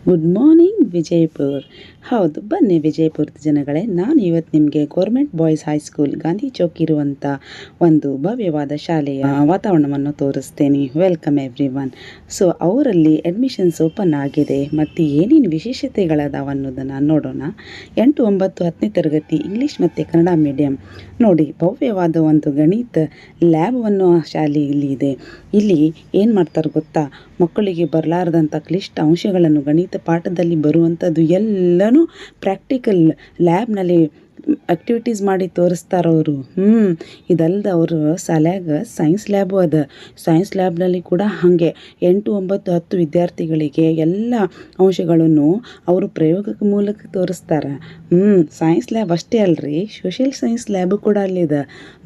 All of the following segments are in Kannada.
Good morning Vijayapura. ಹೌದು, ಬನ್ನಿ ವಿಜಯಪುರದ ಜನಗಳೇ, ನಾನು ಇವತ್ತು ನಿಮಗೆ government boys high school Gandhi Chowk ಇರುವಂಥ ಒಂದು ಭವ್ಯವಾದ ಶಾಲೆಯ ವಾತಾವರಣವನ್ನು ತೋರಿಸ್ತೇನೆ. Welcome every one. ಸೊ ಅವರಲ್ಲಿ ಅಡ್ಮಿಷನ್ಸ್ ಓಪನ್ ಆಗಿದೆ ಮತ್ತು ಏನೇನು ವಿಶೇಷತೆಗಳದಾವ ಅನ್ನೋದನ್ನು ನೋಡೋಣ. 8, 9, 10ನೇ ತರಗತಿ ಇಂಗ್ಲೀಷ್ ಮತ್ತು ಕನ್ನಡ ಮೀಡಿಯಂ. ನೋಡಿ, ಭವ್ಯವಾದ ಒಂದು ಗಣಿತ ಲ್ಯಾಬನ್ನು ಆ ಶಾಲೆಯಲ್ಲಿ ಇದೆ. ಇಲ್ಲಿ ಏನು ಮಾಡ್ತಾರೆ ಗೊತ್ತಾ, ಮಕ್ಕಳಿಗೆ ಬರಲಾರ್ದಂಥ ಕ್ಲಿಷ್ಟ ಅಂಶಗಳನ್ನು ಗಣಿತ ಪಾಠದಲ್ಲಿ ಬರುವಂಥದ್ದು ಎಲ್ಲನೂ ಪ್ರಾಕ್ಟಿಕಲ್ ಲ್ಯಾಬ್ನಲ್ಲಿ ಆ್ಯಕ್ಟಿವಿಟೀಸ್ ಮಾಡಿ ತೋರಿಸ್ತಾರವರು. ಇದಲ್ದ ಅವರು ಶಾಲ್ಯಾಗ ಸೈನ್ಸ್ ಲ್ಯಾಬು ಅದ. ಸೈನ್ಸ್ ಲ್ಯಾಬ್ನಲ್ಲಿ ಕೂಡ ಹಾಗೆ 8, 9, 10 ವಿದ್ಯಾರ್ಥಿಗಳಿಗೆ ಎಲ್ಲ ಅಂಶಗಳನ್ನು ಅವರು ಪ್ರಯೋಗದ ಮೂಲಕ ತೋರಿಸ್ತಾರೆ. ಸೈನ್ಸ್ ಲ್ಯಾಬ್ ಅಷ್ಟೇ ಅಲ್ರಿ, ಸೋಷಿಯಲ್ ಸೈನ್ಸ್ ಲ್ಯಾಬು ಕೂಡ ಅಲ್ಲಿದೆ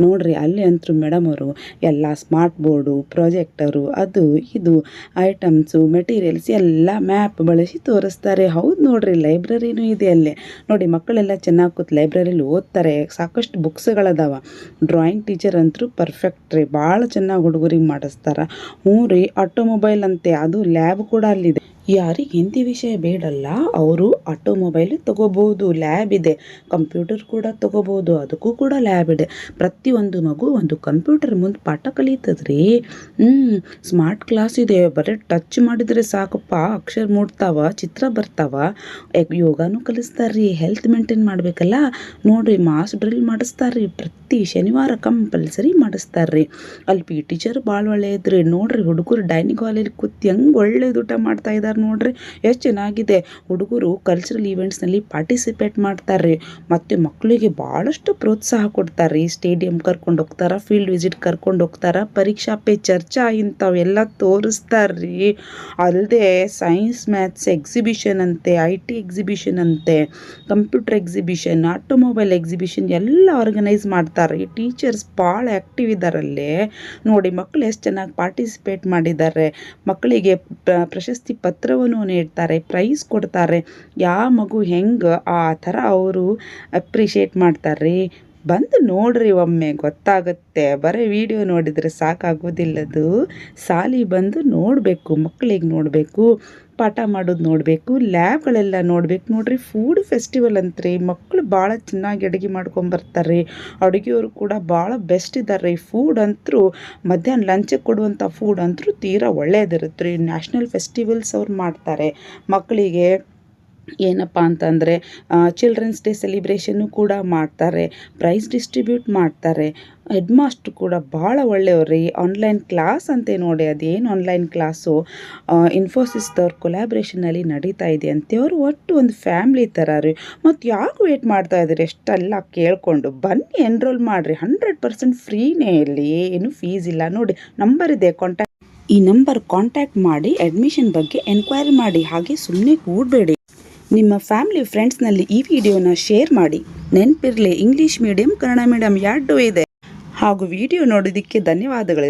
ನೋಡ್ರಿ. ಅಲ್ಲಿ ಅಂತೂ ಮೇಡಮ್ ಅವರು ಎಲ್ಲ ಸ್ಮಾರ್ಟ್ ಬೋರ್ಡು, ಪ್ರೊಜೆಕ್ಟರು, ಅದು ಇದು ಐಟಮ್ಸು, ಮೆಟೀರಿಯಲ್ಸ್ ಎಲ್ಲ ಮ್ಯಾಪ್ ಬಳಸಿ ತೋರಿಸ್ತಾರೆ. ಹೌದು ನೋಡ್ರಿ, ಲೈಬ್ರರಿನೂ ಇದೆ ಅಲ್ಲೇ. ನೋಡಿ, ಮಕ್ಕಳೆಲ್ಲ ಚೆನ್ನಾಗಿ ಕೂತು ಲೈಬ್ರರಿಲಿ ಓದ್ತಾರೆ. ಸಾಕಷ್ಟು ಬುಕ್ಸ್ಗಳದಾವ. ಡ್ರಾಯಿಂಗ್ ಟೀಚರ್ ಅಂತೂ ಪರ್ಫೆಕ್ಟ್ ರೀ, ಭಾಳ ಚೆನ್ನಾಗಿ ಹುಡುಗರಿಗೆ ಮಾಡಿಸ್ತಾರೆ. ರೀ, ಆಟೋಮೊಬೈಲ್ ಅಂತೆ, ಅದು ಲ್ಯಾಬ್ ಕೂಡ ಅಲ್ಲಿದೆ. ಯಾರಿಗೆ ಹಿಂದಿ ವಿಷಯ ಬೇಡಲ್ಲ ಅವರು ಆಟೋಮೊಬೈಲ್ ತಗೋಬಹುದು, ಲ್ಯಾಬ್ ಇದೆ. ಕಂಪ್ಯೂಟರ್ ಕೂಡ ತಗೋಬಹುದು, ಅದಕ್ಕೂ ಕೂಡ ಲ್ಯಾಬ್ ಇದೆ. ಪ್ರತಿಯೊಂದು ಮಗು ಒಂದು ಕಂಪ್ಯೂಟರ್ ಮುಂದೆ ಪಾಠ ಕಲಿತದ್ರಿ. ಸ್ಮಾರ್ಟ್ ಕ್ಲಾಸ್ ಇದೆ. ಬರೀ ಟಚ್ ಮಾಡಿದರೆ ಸಾಕಪ್ಪ, ಅಕ್ಷರ ಮೂಡ್ತಾವ, ಚಿತ್ರ ಬರ್ತಾವ. ಯೋಗಾನು ಕಲಿಸ್ತಾರ್ರಿ. ಹೆಲ್ತ್ ಮೇಂಟೈನ್ ಮಾಡಬೇಕಲ್ಲ ನೋಡ್ರಿ, ಮಾಸ್ ಡ್ರಿಲ್ ಮಾಡಿಸ್ತಾರ್ರಿ. ಪ್ರತಿ ಶನಿವಾರ ಕಂಪಲ್ಸರಿ ಮಾಡಿಸ್ತಾರ್ರಿ. ಅಲ್ಲಿ ಪಿ ಟೀಚರ್ ಭಾಳ ಒಳ್ಳೆಯದ್ರಿ. ನೋಡ್ರಿ, ಹುಡುಗರು ಡೈನಿಂಗ್ ಹಾಲಲ್ಲಿ ಕೂತು ಹೆಂಗೆ ಒಳ್ಳೇದು ಊಟ ಮಾಡ್ತಾ ಇದ್ದಾರೆ ನೋಡ್ರಿ, ಎಷ್ಟು ಚೆನ್ನಾಗಿದೆ. ಹುಡುಗರು ಕಲ್ಚರಲ್ ಈವೆಂಟ್ಸ್ನಲ್ಲಿ ಪಾರ್ಟಿಸಿಪೇಟ್ ಮಾಡ್ತಾರ್ರಿ. ಮತ್ತು ಮಕ್ಕಳಿಗೆ ಭಾಳಷ್ಟು ಪ್ರೋತ್ಸಾಹ ಕೊಡ್ತಾರ್ರಿ. ಸ್ಟೇಡಿಯಂ ಕರ್ಕೊಂಡು ಹೋಗ್ತಾರ, ಫೀಲ್ಡ್ ವಿಸಿಟ್ ಕರ್ಕೊಂಡು ಹೋಗ್ತಾರ, ಪರೀಕ್ಷಾ ಪೇ ಚರ್ಚಾ ಇಂಥವೆಲ್ಲ ತೋರಿಸ್ತಾರ್ರಿ. ಅಲ್ಲದೆ ಸೈನ್ಸ್ ಮ್ಯಾಥ್ಸ್ ಎಕ್ಸಿಬಿಷನ್ ಅಂತೆ, IT ಎಕ್ಸಿಬಿಷನ್ ಅಂತೆ, ಕಂಪ್ಯೂಟರ್ ಎಕ್ಸಿಬಿಷನ್, ಆಟೋಮೊಬೈಲ್ ಎಕ್ಸಿಬಿಷನ್ ಎಲ್ಲ ಆರ್ಗನೈಸ್ ಮಾಡ್ತಾರೆ. ಟೀಚರ್ಸ್ ಭಾಳ ಆ್ಯಕ್ಟಿವ್ ಇದ್ದಾರಲ್ಲೇ. ನೋಡಿ, ಮಕ್ಕಳು ಎಷ್ಟು ಚೆನ್ನಾಗಿ ಪಾರ್ಟಿಸಿಪೇಟ್ ಮಾಡಿದ್ದಾರೆ. ಮಕ್ಕಳಿಗೆ ಪ್ರಶಸ್ತಿ ಪತ್ರವನ್ನು ನೀಡ್ತಾರೆ, ಪ್ರೈಸ್ ಕೊಡ್ತಾರೆ. ಯಾವ ಮಗು ಹೆಂಗೆ ಆ ಥರ ಅವರು ಅಪ್ರಿಷಿಯೇಟ್ ಮಾಡ್ತಾರೆ. ಬಂದು ನೋಡ್ರಿ, ಒಮ್ಮೆ ಗೊತ್ತಾಗುತ್ತೆ. ಬರೀ ವಿಡಿಯೋ ನೋಡಿದರೆ ಸಾಕಾಗೋದಿಲ್ಲದು. ಶಾಲೆ ಬಂದು ನೋಡಬೇಕು, ಮಕ್ಕಳಿಗೆ ನೋಡಬೇಕು, ಪಾಠ ಮಾಡೋದು ನೋಡಬೇಕು, ಲ್ಯಾಬ್ಗಳೆಲ್ಲ ನೋಡ್ಬೇಕು. ನೋಡ್ರಿ, ಫುಡ್ ಫೆಸ್ಟಿವಲ್ ಅಂತ್ರಿ. ಮಕ್ಕಳು ಭಾಳ ಚೆನ್ನಾಗಿ ಅಡುಗೆ ಮಾಡ್ಕೊಂಬರ್ತಾರೆ. ಅಡುಗೆಯವರು ಕೂಡ ಭಾಳ ಬೆಸ್ಟ್ ಇದ್ದಾರೆ. ಫುಡ್ ಅಂತೂ ಮಧ್ಯಾಹ್ನ ಲಂಚಿಗೆ ಕೊಡುವಂಥ ಫುಡ್ ಅಂತೂ ತೀರಾ ಒಳ್ಳೆಯದಿರುತ್ತೆ ರೀ. ನ್ಯಾಷನಲ್ ಫೆಸ್ಟಿವಲ್ಸ್ ಅವ್ರು ಮಾಡ್ತಾರೆ. ಮಕ್ಕಳಿಗೆ ಏನಪ್ಪ ಅಂತಂದರೆ ಚಿಲ್ಡ್ರನ್ಸ್ ಡೇ ಸೆಲಿಬ್ರೇಷನ್ನು ಕೂಡ ಮಾಡ್ತಾರೆ. ಪ್ರೈಸ್ ಡಿಸ್ಟ್ರಿಬ್ಯೂಟ್ ಮಾಡ್ತಾರೆ. ಹೆಡ್ ಮಾಸ್ಟ್ರು ಕೂಡ ಭಾಳ ಒಳ್ಳೆಯವ್ರಿ. ಆನ್ಲೈನ್ ಕ್ಲಾಸ್ ಅಂತೆ ನೋಡಿ, ಅದೇನು ಆನ್ಲೈನ್ ಕ್ಲಾಸು ಇನ್ಫೋಸಿಸ್ದವ್ರ ಕೊಲ್ಯಾಬ್ರೇಷನಲ್ಲಿ ನಡೀತಾ ಇದೆ ಅಂತೆ. ಅವರು ಒಟ್ಟು ಒಂದು ಫ್ಯಾಮ್ಲಿ ಥರ ರೀ. ಮತ್ತು ಯಾಕೆ ವೇಟ್ ಮಾಡ್ತಾ ಇದ್ದೀರಿ? ಎಷ್ಟೆಲ್ಲ ಕೇಳಿಕೊಂಡು ಬನ್ನಿ, ಎನ್ರೋಲ್ ಮಾಡಿರಿ. 100% ಫ್ರೀನೇ. ಇಲ್ಲಿ ಏನು ಫೀಸ್ ಇಲ್ಲ. ನೋಡಿ, ನಂಬರ್ ಇದೆ, ಈ ನಂಬರ್ ಕಾಂಟ್ಯಾಕ್ಟ್ ಮಾಡಿ ಅಡ್ಮಿಷನ್ ಬಗ್ಗೆ ಎನ್ಕ್ವೈರಿ ಮಾಡಿ. ಹಾಗೆ ಸುಮ್ಮನೆ ಕೂಡಬೇಡಿ. ನಿಮ್ಮ ಫ್ಯಾಮಿಲಿ ಫ್ರೆಂಡ್ಸ್ನಲ್ಲಿ ಈ ವಿಡಿಯೋನ ಶೇರ್ ಮಾಡಿ. ನೆನಪಿರಲಿ, ಇಂಗ್ಲೀಷ್ ಮೀಡಿಯಂ ಕನ್ನಡ ಮೀಡಿಯಂ ಎರಡೂ ಇದೆ. ಹಾಗೂ ವಿಡಿಯೋ ನೋಡೋದಕ್ಕೆ ಧನ್ಯವಾದಗಳು.